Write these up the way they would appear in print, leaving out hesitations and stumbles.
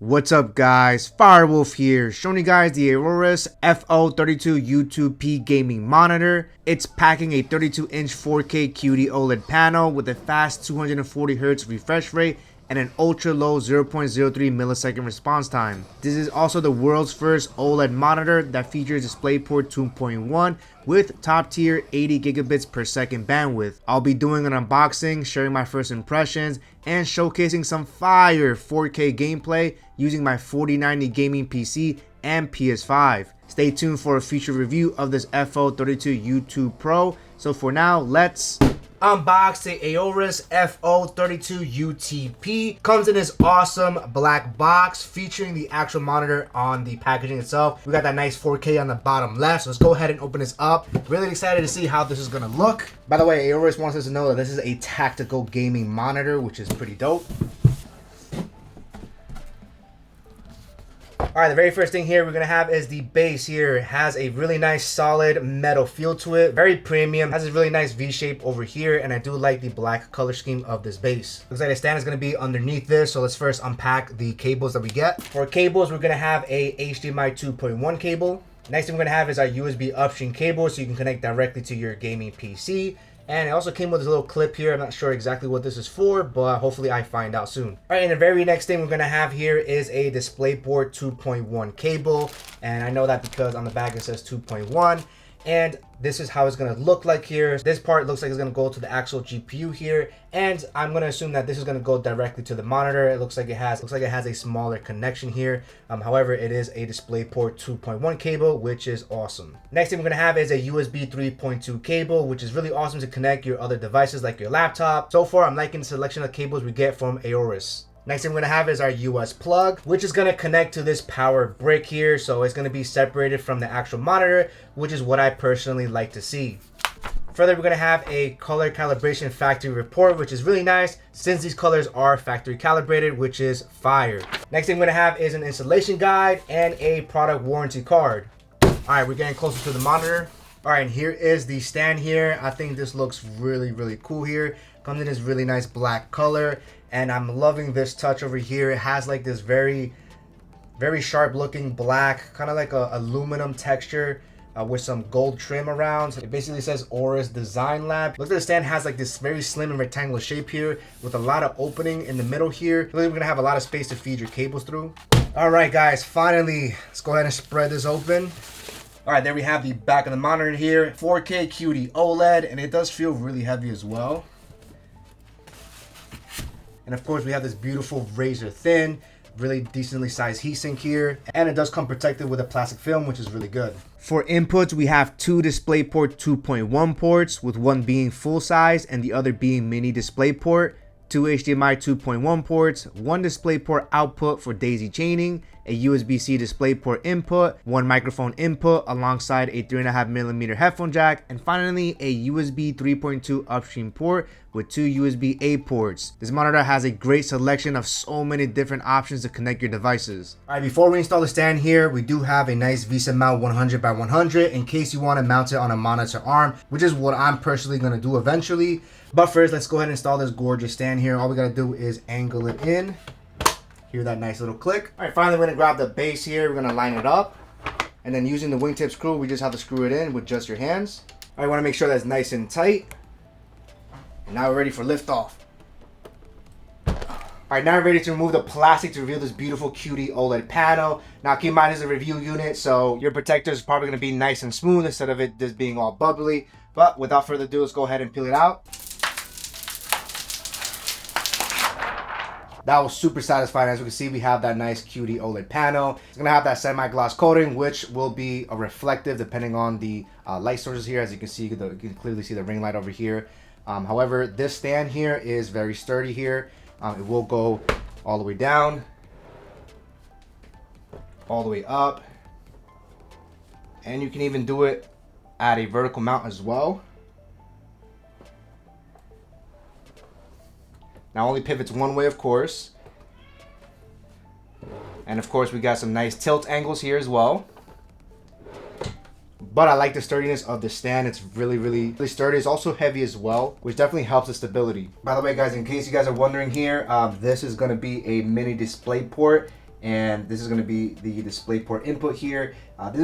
What's up guys, Firewolf here, showing you guys the AORUS FO32U2P gaming monitor. It's packing a 32-inch 4K QD-OLED panel with a fast 240Hz refresh rate and an ultra-low 0.03 millisecond response time. This is also the world's first OLED monitor that features DisplayPort 2.1 with top-tier 80 gigabits per second bandwidth. I'll be doing an unboxing, sharing my first impressions, and showcasing some fire 4K gameplay using my 4090 gaming PC and PS5. Stay tuned for a future review of this FO32U2 Pro. So for now, let's unbox the AORUS FO32U2P. Comes in this awesome black box featuring the actual monitor on the packaging itself. We got that nice 4K on the bottom left, so let's go ahead and open this up. Really excited to see how this is gonna look. By the way, AORUS wants us to know that this is a tactical gaming monitor, which is pretty dope. Alright, the very first thing here we're going to have is the base here. It has a really nice solid metal feel to it. Very premium. Has a really nice V shape over here, and I do like the black color scheme of this base. Looks like the stand is going to be underneath this, so let's first unpack the cables that we get. For cables, we're going to have a HDMI 2.1 cable. Next thing we're going to have is our USB upstream cable, so you can connect directly to your gaming PC. And it also came with this little clip here. I'm not sure exactly what this is for, but hopefully I find out soon. All right, and the very next thing we're gonna have here is a DisplayPort 2.1 cable. And I know that because on the back it says 2.1. And this is how it's gonna look like here. This part looks like it's gonna go to the actual GPU here, and I'm gonna assume that this is gonna go directly to the monitor. It looks like it has a smaller connection here. However, it is a DisplayPort 2.1 cable, which is awesome. Next thing we're gonna have is a USB 3.2 cable, which is really awesome to connect your other devices like your laptop. So far, I'm liking the selection of cables we get from AORUS. Next thing we're gonna have is our US plug, which is gonna connect to this power brick here. So it's gonna be separated from the actual monitor, which is what I personally like to see. Further, we're gonna have a color calibration factory report, which is really nice since these colors are factory calibrated, which is fire. Next thing we're gonna have is an installation guide and a product warranty card. All right, we're getting closer to the monitor. All right, and here is the stand here. I think this looks really cool here. Comes in this really nice black color, and I'm loving this touch over here. It has like this very sharp looking black, kind of like a aluminum texture with some gold trim around. It basically says AORUS Design Lab. Looks like the stand has like this very slim and rectangular shape here with a lot of opening in the middle here. Looks like we're gonna have a lot of space to feed your cables through. All right, guys, finally, let's go ahead and spread this open. All right, there we have the back of the monitor here. 4K QD OLED, and it does feel really heavy as well. And of course, we have this beautiful razor thin, really decently sized heatsink here. And it does come protected with a plastic film, which is really good. For inputs, we have two DisplayPort 2.1 ports, with one being full size and the other being mini DisplayPort. Two HDMI 2.1 ports, one DisplayPort output for daisy chaining, a USB-C DisplayPort input, one microphone input alongside a 3.5mm headphone jack, and finally a USB 3.2 upstream port with two USB-A ports. This monitor has a great selection of so many different options to connect your devices. Alright, before we install the stand here, we do have a nice VESA mount 100x100 in case you want to mount it on a monitor arm, which is what I'm personally going to do eventually. But first, let's go ahead and install this gorgeous stand here. All we got to do is angle it in. Hear that nice little click. All right, finally, we're going to grab the base here. We're going to line it up. And then using the wingtip screw, we just have to screw it in with just your hands. All right, want to make sure that's nice and tight. And now we're ready for liftoff. All right, now we're ready to remove the plastic to reveal this beautiful QD-OLED panel. Now, keep in mind, this is a review unit, so your protector is probably going to be nice and smooth instead of it just being all bubbly. But without further ado, let's go ahead and peel it out. That was super satisfying. As you can see, we have that nice QD-OLED panel. It's gonna have that semi-gloss coating, which will be a reflective depending on the light sources here. As you can see, you can clearly see the ring light over here. However, this stand here is very sturdy here. It will go all the way down, all the way up, and you can even do it at a vertical mount as well. Now only pivots one way, of course. And of course, we got some nice tilt angles here as well. But I like the sturdiness of the stand. It's really sturdy. It's also heavy as well, which definitely helps the stability. By the way, guys, in case you guys are wondering here, this is going to be a mini DisplayPort. and this is going to be the DisplayPort input here. This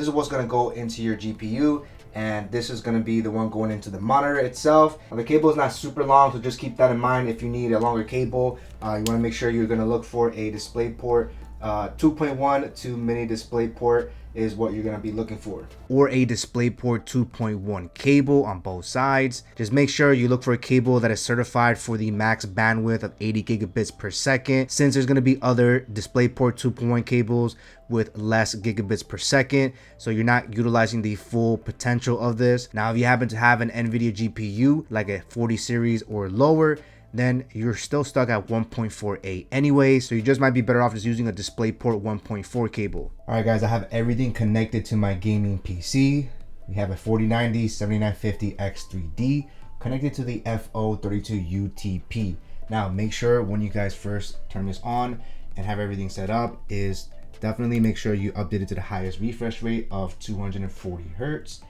is what's going to go into your GPU, and this is going to be the one going into the monitor itself. The cable is not super long, so just keep that in mind. If you need a longer cable, you want to make sure you're going to look for a DisplayPort 2.1 to mini DisplayPort is what you're going to be looking for, or a DisplayPort 2.1 cable on both sides. Just make sure you look for a cable that is certified for the max bandwidth of 80 gigabits per second, since there's going to be other DisplayPort 2.1 cables with less gigabits per second, so you're not utilizing the full potential of this. Now, if you happen to have an NVIDIA GPU like a 40 series or lower, then you're still stuck at 1.48 anyway, so you just might be better off just using a DisplayPort 1.4 cable. All right, guys, I have everything connected to my gaming PC. We have a 4090 7950 X3D connected to the FO32U2P. Now, make sure when you guys first turn this on and have everything set up is definitely make sure you update it to the highest refresh rate of 240 Hertz.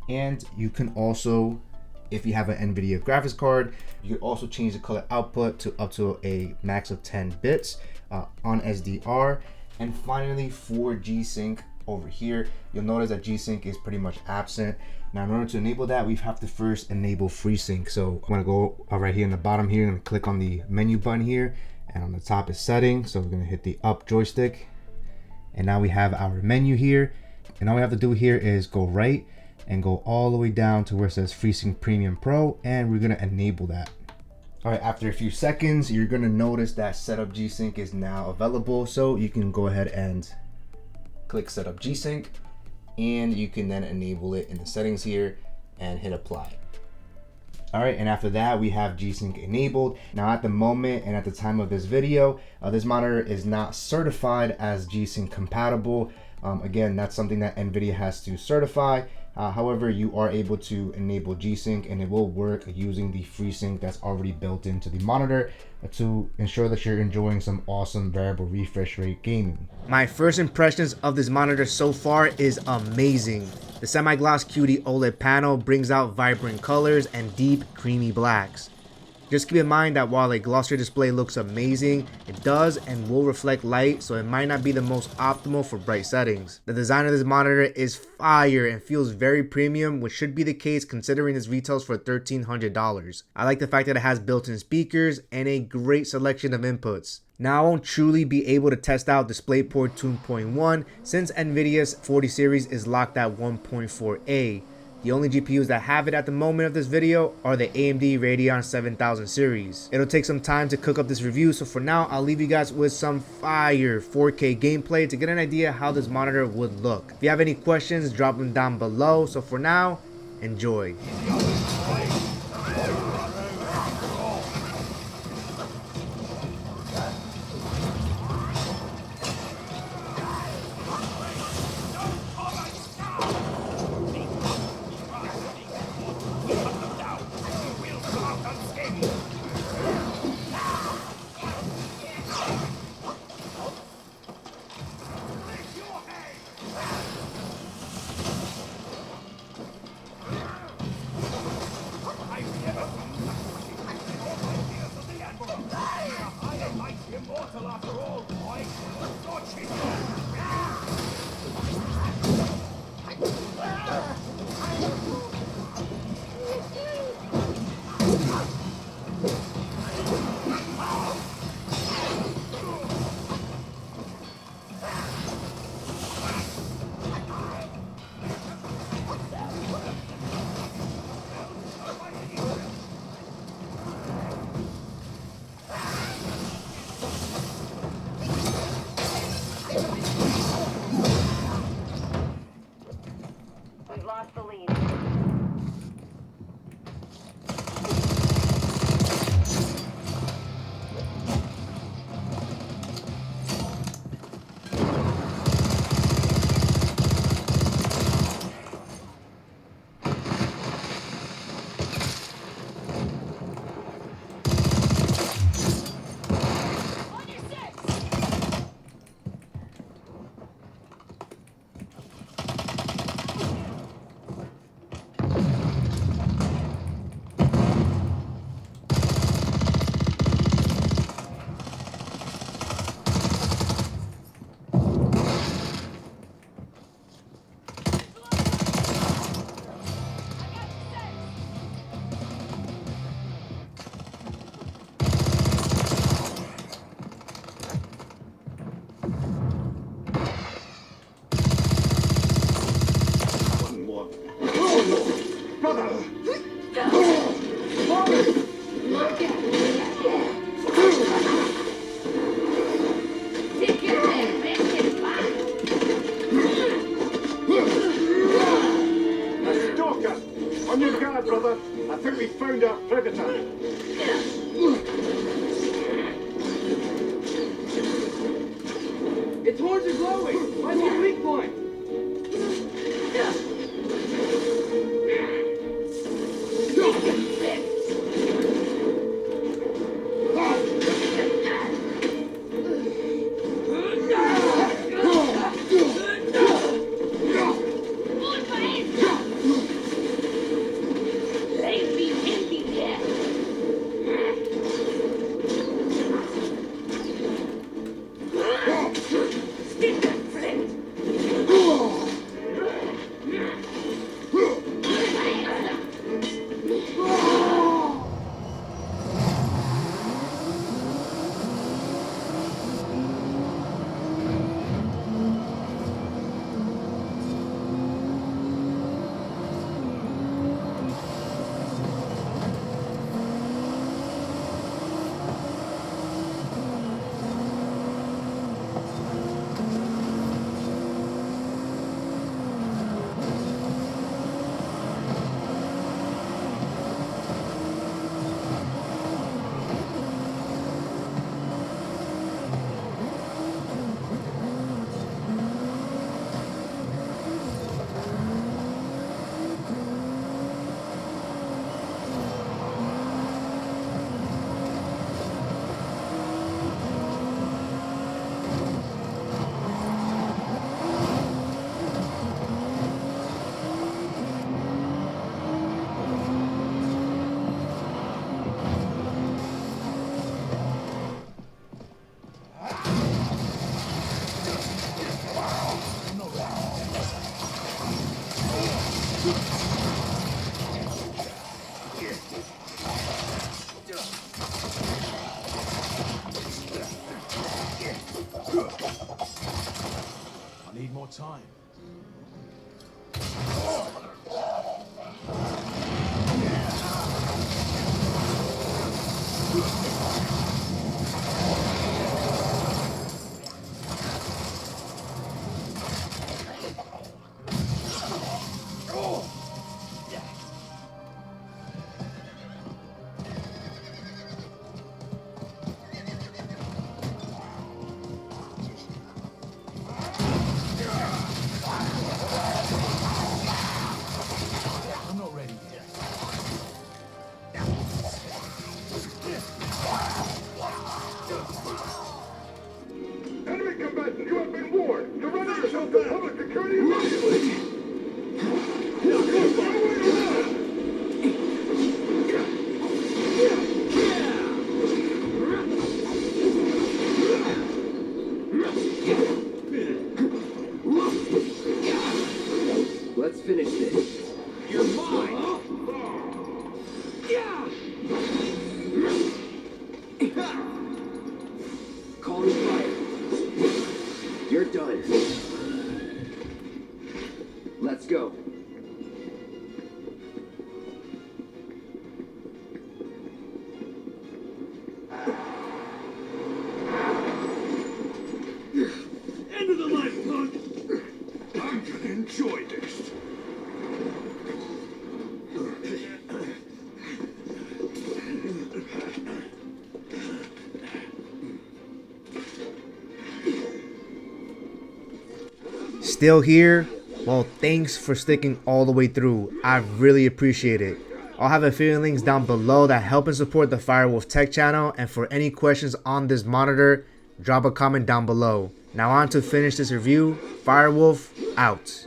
And you can also, if you have an NVIDIA graphics card, you can also change the color output to up to a max of 10 bits on SDR. And finally, for G-Sync over here, you'll notice that G-Sync is pretty much absent. Now, in order to enable that, we have to first enable FreeSync. So I'm gonna go right here in the bottom here and click on the menu button here, and on the top is settings. So we're gonna hit the up joystick, and now we have our menu here. And all we have to do here is go right and go all the way down to where it says FreeSync Premium Pro, and we're gonna enable that. All right, after a few seconds, you're gonna notice that Setup G-Sync is now available. So you can go ahead and click Setup G-Sync, and you can then enable it in the settings here and hit apply. All right, and after that, we have G-Sync enabled. Now, at the moment and at the time of this video, this monitor is not certified as G-Sync compatible. Again, that's something that NVIDIA has to certify. However, you are able to enable G-Sync, and it will work using the FreeSync that's already built into the monitor to ensure that you're enjoying some awesome variable refresh rate gaming. My first impressions of this monitor so far is amazing. The semi-gloss QD-OLED panel brings out vibrant colors and deep creamy blacks. Just keep in mind that while a glossier display looks amazing, it does and will reflect light, so it might not be the most optimal for bright settings. The design of this monitor is fire and feels very premium, which should be the case considering this retails for $1,300. I like the fact that it has built-in speakers and a great selection of inputs. Now, I won't truly be able to test out DisplayPort 2.1 since NVIDIA's 40 series is locked at 1.4A. The only GPUs that have it at the moment of this video are the AMD Radeon 7000 series. It'll take some time to cook up this review, so for now, I'll leave you guys with some fire 4K gameplay to get an idea how this monitor would look. If you have any questions, drop them down below. So for now, enjoy. Commander. I think we found our predator. Its horns are glowing. Find the weak point. I need more time. I'm not ready yet. Enemy combatant, you have been warned. Surrender yourself to public security immediately. Let's finish this. You're mine! Calling fire. You're done. Let's go. End of the line, punk. I'm gonna enjoy this. Still here? Well, thanks for sticking all the way through. I really appreciate it. I'll have affiliate links down below that help and support the Firewolf Tech channel, and for any questions on this monitor, drop a comment down below. Now on to finish this review. Firewolf out.